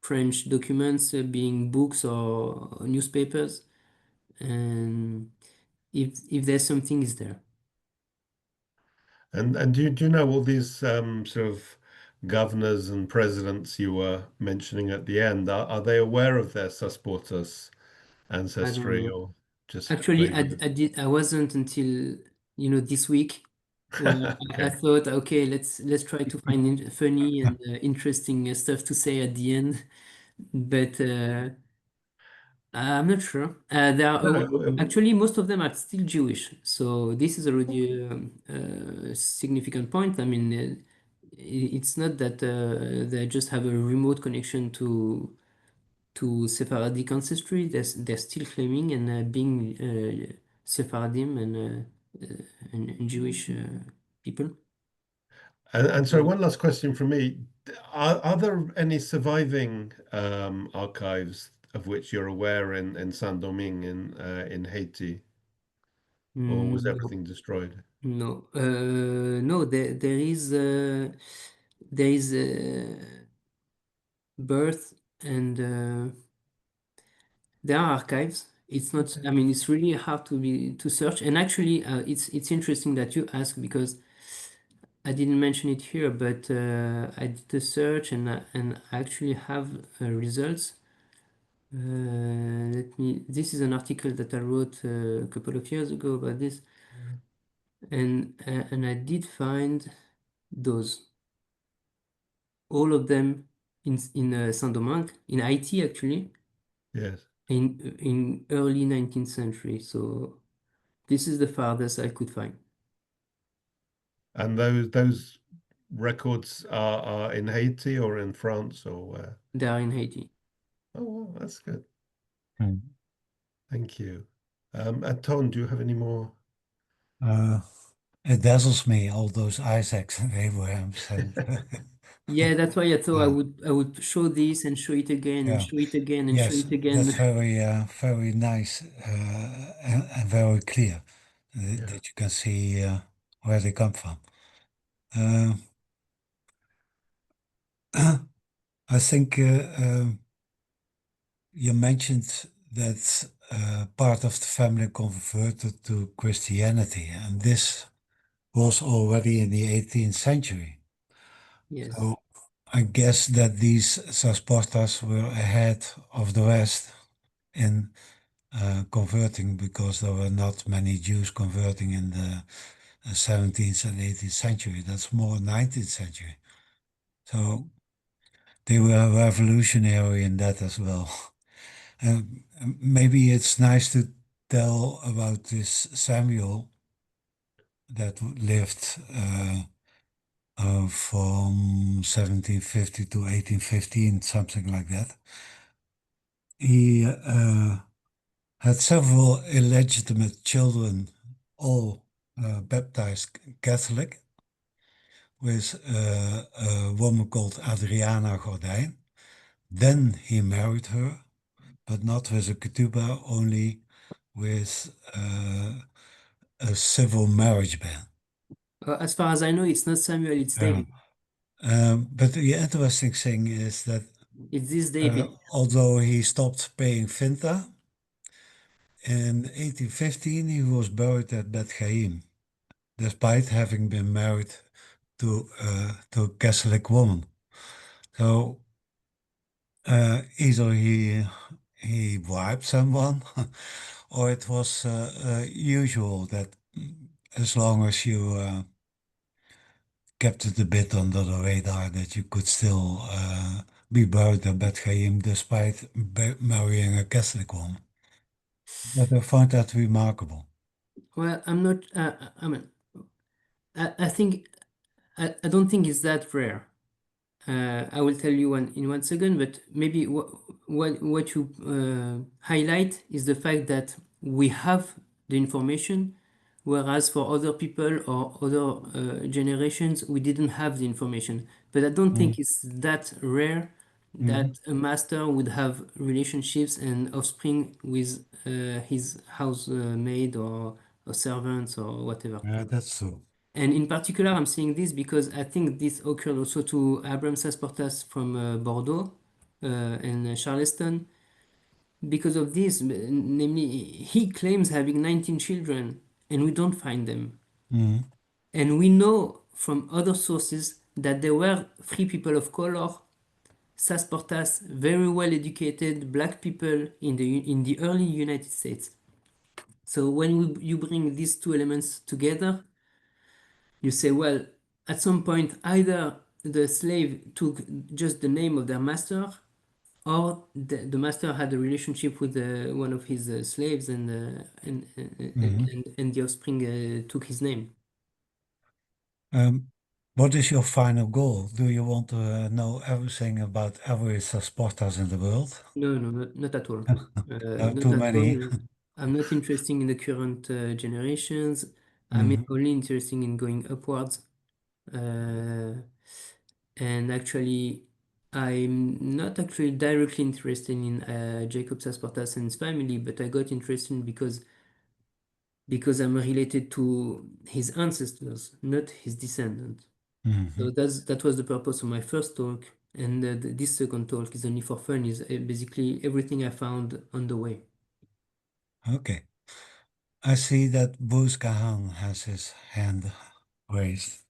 S1: French documents, being books or newspapers, and if there's something, is there.
S3: And do you know all these sort of governors and presidents you were mentioning at the end? Are they aware of their Sasportas
S1: I don't
S3: ancestry
S1: know.
S3: or just
S1: Actually,
S3: play with it?
S1: I wasn't until this week where I
S3: Okay.
S1: thought, okay, let's try to find funny and interesting stuff to say at the end. But I'm not sure. There are
S3: No,
S1: actually most of them are still Jewish, so this is already a significant point. I mean, it's not that they just have a remote connection to Sephardic ancestry. They're still claiming and being Sephardim and Jewish people.
S3: and so
S1: So,
S3: one last question from me. Are there any surviving archives of which you're aware in Saint-Domingue in Haiti, or was
S1: no,
S3: everything destroyed?
S1: no, no. There is birth and there are archives. It's not.
S3: Okay.
S1: I mean, it's really hard to search. And actually, it's interesting that you ask because I didn't mention it here, but I did a search and I actually have results. Let me. This is an article that I wrote a couple of years ago about this, and I did find those, all of them in Saint-Domingue, in Haiti actually,
S3: Yes.
S1: in early 19th century. So this is the farthest I could find.
S3: And those records are in Haiti or in France or where?
S1: They are in Haiti.
S3: Oh, well, that's good.
S4: Hmm.
S3: Thank you. And Ton, do you have any more?
S4: It dazzles me, all those Isaacs and Abrahams and
S1: Yeah, that's why I thought I
S4: uh,
S1: would show this and show it again and
S4: yeah.
S1: show it again and show
S4: Yes,
S1: it
S4: that's
S1: again.
S4: very nice and very clear
S3: Yeah.
S4: that you can see where they come from. Uh, I think you mentioned that part of the family converted to Christianity, and this was already in the 18th century.
S1: Yes.
S4: So I guess that these Sasportas were ahead of the rest in converting because there were not many Jews converting in the 17th and 18th century. That's more 19th century. So they were revolutionary in that as well. And maybe it's nice to tell about this Samuel that lived from 1750 to 1815, something like that. He had several illegitimate children, all baptized Catholic, with a woman called Adriana Gordijn. Then he married her, but not with a ketubah, only with a civil marriage ban.
S1: As far as I know, it's not Samuel, it's
S4: Yeah.
S1: David.
S4: But the interesting thing is that
S1: It's this David.
S4: although he stopped paying Finta, in 1815 he was buried at Bet Chaim, despite having been married to a Catholic woman. So either he bribed someone, or it was usual that as long as you kept it a bit under the radar, that you could still be buried at Bet Chaim despite marrying a Catholic woman. But I find that remarkable.
S1: Well, I'm not, I mean, I think, I don't think it's that rare. I will tell you in 1 second, but maybe what you highlight is the fact that we have the information, whereas for other people or other generations, we didn't have the information. But I don't think it's that rare that a master would have relationships and offspring with his housemaid or servants or whatever.
S4: Yeah, that's true.
S1: And in particular, I'm saying this because I think this occurred also to Haham Sasportas from Bordeaux and Charleston. Because of this, namely, he claims having 19 children, and we don't find them.
S4: Mhm.
S1: And we know from other sources that there were three people of color, Sasportas, very well educated black people in the early United States. So when you bring these two elements together, you say, well, at some point, either the slave took just the name of their master, or the master had a relationship with one of his slaves, and the offspring took his name.
S4: What is your final goal? Do you want to know everything about every Sasportas in the world?
S1: No, not at all. Not
S4: Too
S1: at
S4: many.
S1: all. I'm not interested in the current generations. I'm
S4: Mhm.
S1: only interested in going upwards. And actually, I'm not actually directly interested in Jacob Sasportas and his family, but I got interested because I'm related to his ancestors, not his descendants. So
S4: Mhm.
S1: that was the purpose of my first talk, and this second talk is only for fun. Is basically everything I found on the way.
S4: Okay. I see that Bruce Kahan has his hand raised.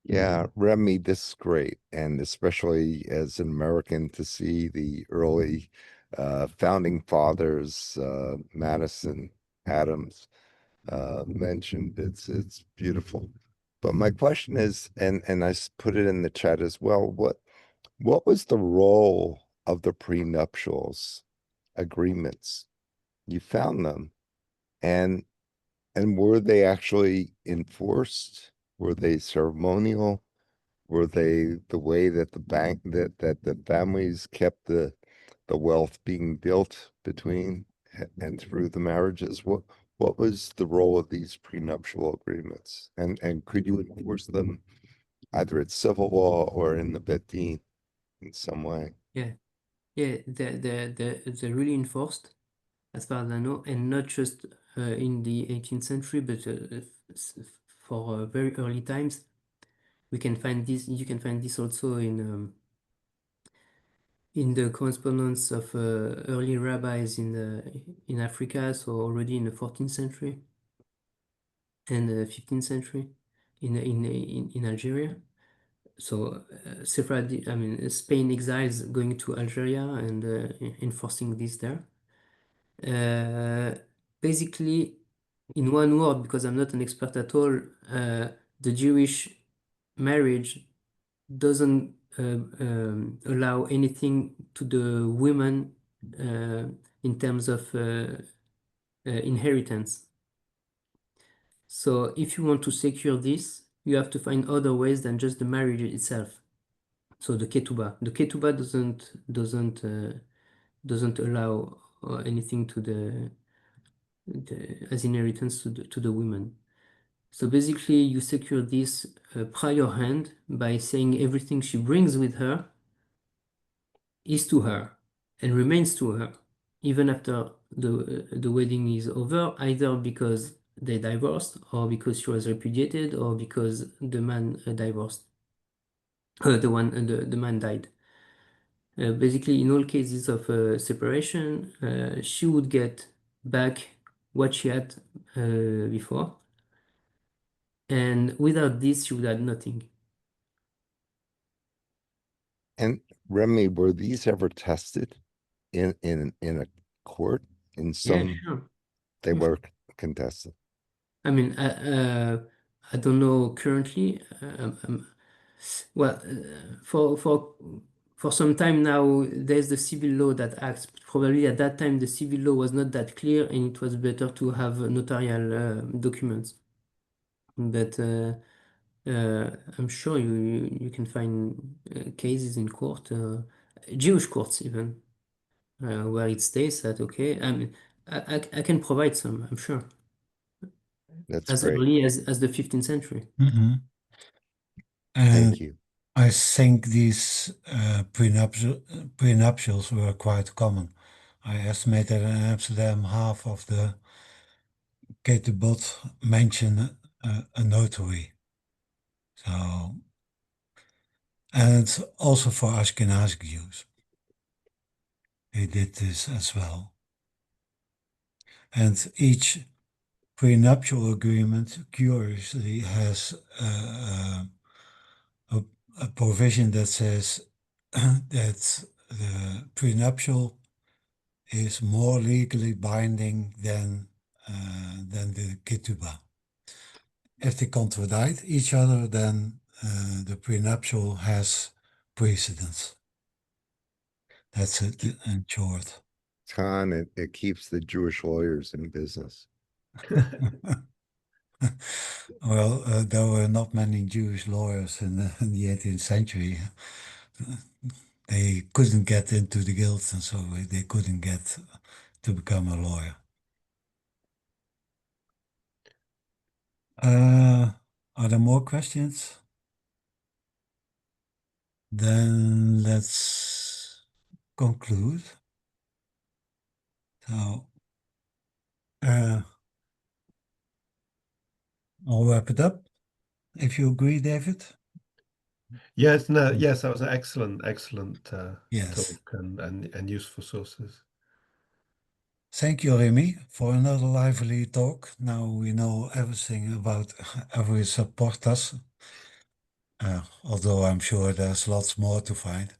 S5: Yeah, Remy, this is great. And especially as an American to see the early founding fathers, Madison, Adams, mentioned, it's beautiful. But my question is, and put it in the chat as well, what was the role of the prenuptials agreements? You found them, and were they actually enforced? Were they ceremonial? Were they the way that the bank that the families kept the wealth being built between and through the marriages? What was the role of these prenuptial agreements? And could you enforce them either at civil law or in the Bedin in some way?
S1: Yeah, they're really enforced, as far as I know, and not just in the 18th century, but for very early times. We can find this. You can find this also in the correspondence of early rabbis in Africa, so already in the 14th century and 15th century in Algeria. So Sephardic, I mean, Spain exiles going to Algeria and enforcing this there. Basically, in one word, because I'm not an expert at all, the Jewish marriage doesn't allow anything to the women in terms of inheritance. So if you want to secure this, you have to find other ways than just the marriage itself. So the ketubah doesn't allow anything to the as inheritance to the women. So basically, you secure this prior hand by saying everything she brings with her is to her and remains to her, even after the wedding is over, either because they divorced, or because she was repudiated, or because the man divorced. The man died. Basically, in all cases of separation, she would get back what she had before, and without this, she would have nothing.
S5: And Remy, were these ever tested in a court? In
S1: Yeah,
S5: some,
S1: sure.
S5: they were contested.
S1: I mean, I don't know currently. Well, for some time now, there's the civil law that acts. Probably at that time, the civil law was not that clear, and it was better to have notarial documents. But I'm sure you can find cases in court, Jewish courts even, where it states that, okay, I mean, I can provide some, I'm sure,
S5: That's
S1: as
S5: great.
S1: early as the 15th century.
S4: And
S5: Thank you.
S4: I think these prenuptials were quite common. I estimate that in Amsterdam, half of the ketubot mention a notary. So, and also for Ashkenazi Jews, they did this as well. And each prenuptial agreement curiously has a provision that says that the prenuptial is more legally binding than the ketubah. If they contradict each other, then the prenuptial has precedence. That's it in short.
S5: Khan, it keeps the Jewish lawyers in business.
S4: Well, there were not many Jewish lawyers in the 18th century. They couldn't get into the guilds, and so they couldn't get to become a lawyer. Are there more questions? Then let's conclude. So, I'll wrap it up. If you agree, David?
S3: Yes, no, yes, that was an excellent
S4: Yes.
S3: talk and useful sources.
S4: Thank you, Remy, for another lively talk. Now we know everything about every Sasportas, although I'm sure there's lots more to find.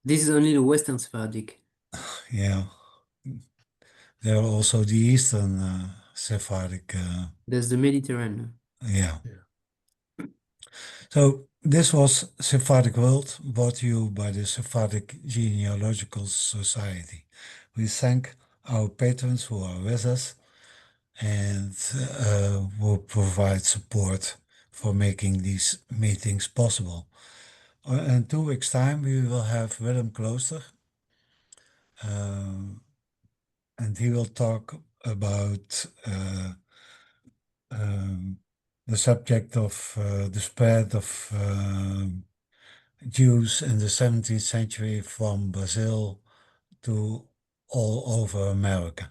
S1: This is only the Western Sephardic.
S4: Yeah. There are also the Eastern Sephardic.
S1: There's the Mediterranean.
S4: Yeah.
S3: Yeah.
S4: So this was Sephardic World, brought to you by the Sephardic Genealogical Society. We thank our patrons who are with us and will provide support for making these meetings possible. In 2 weeks' time, we will have Willem Klooster, and he will talk about the subject of the spread of Jews in the 17th century from Brazil to all over America,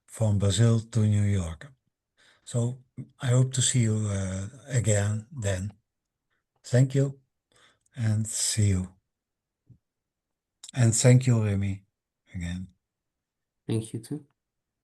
S4: from Brazil to New York. So I hope to see you again then. Thank you and see you. And thank you, Remy, again.
S1: Thank you too.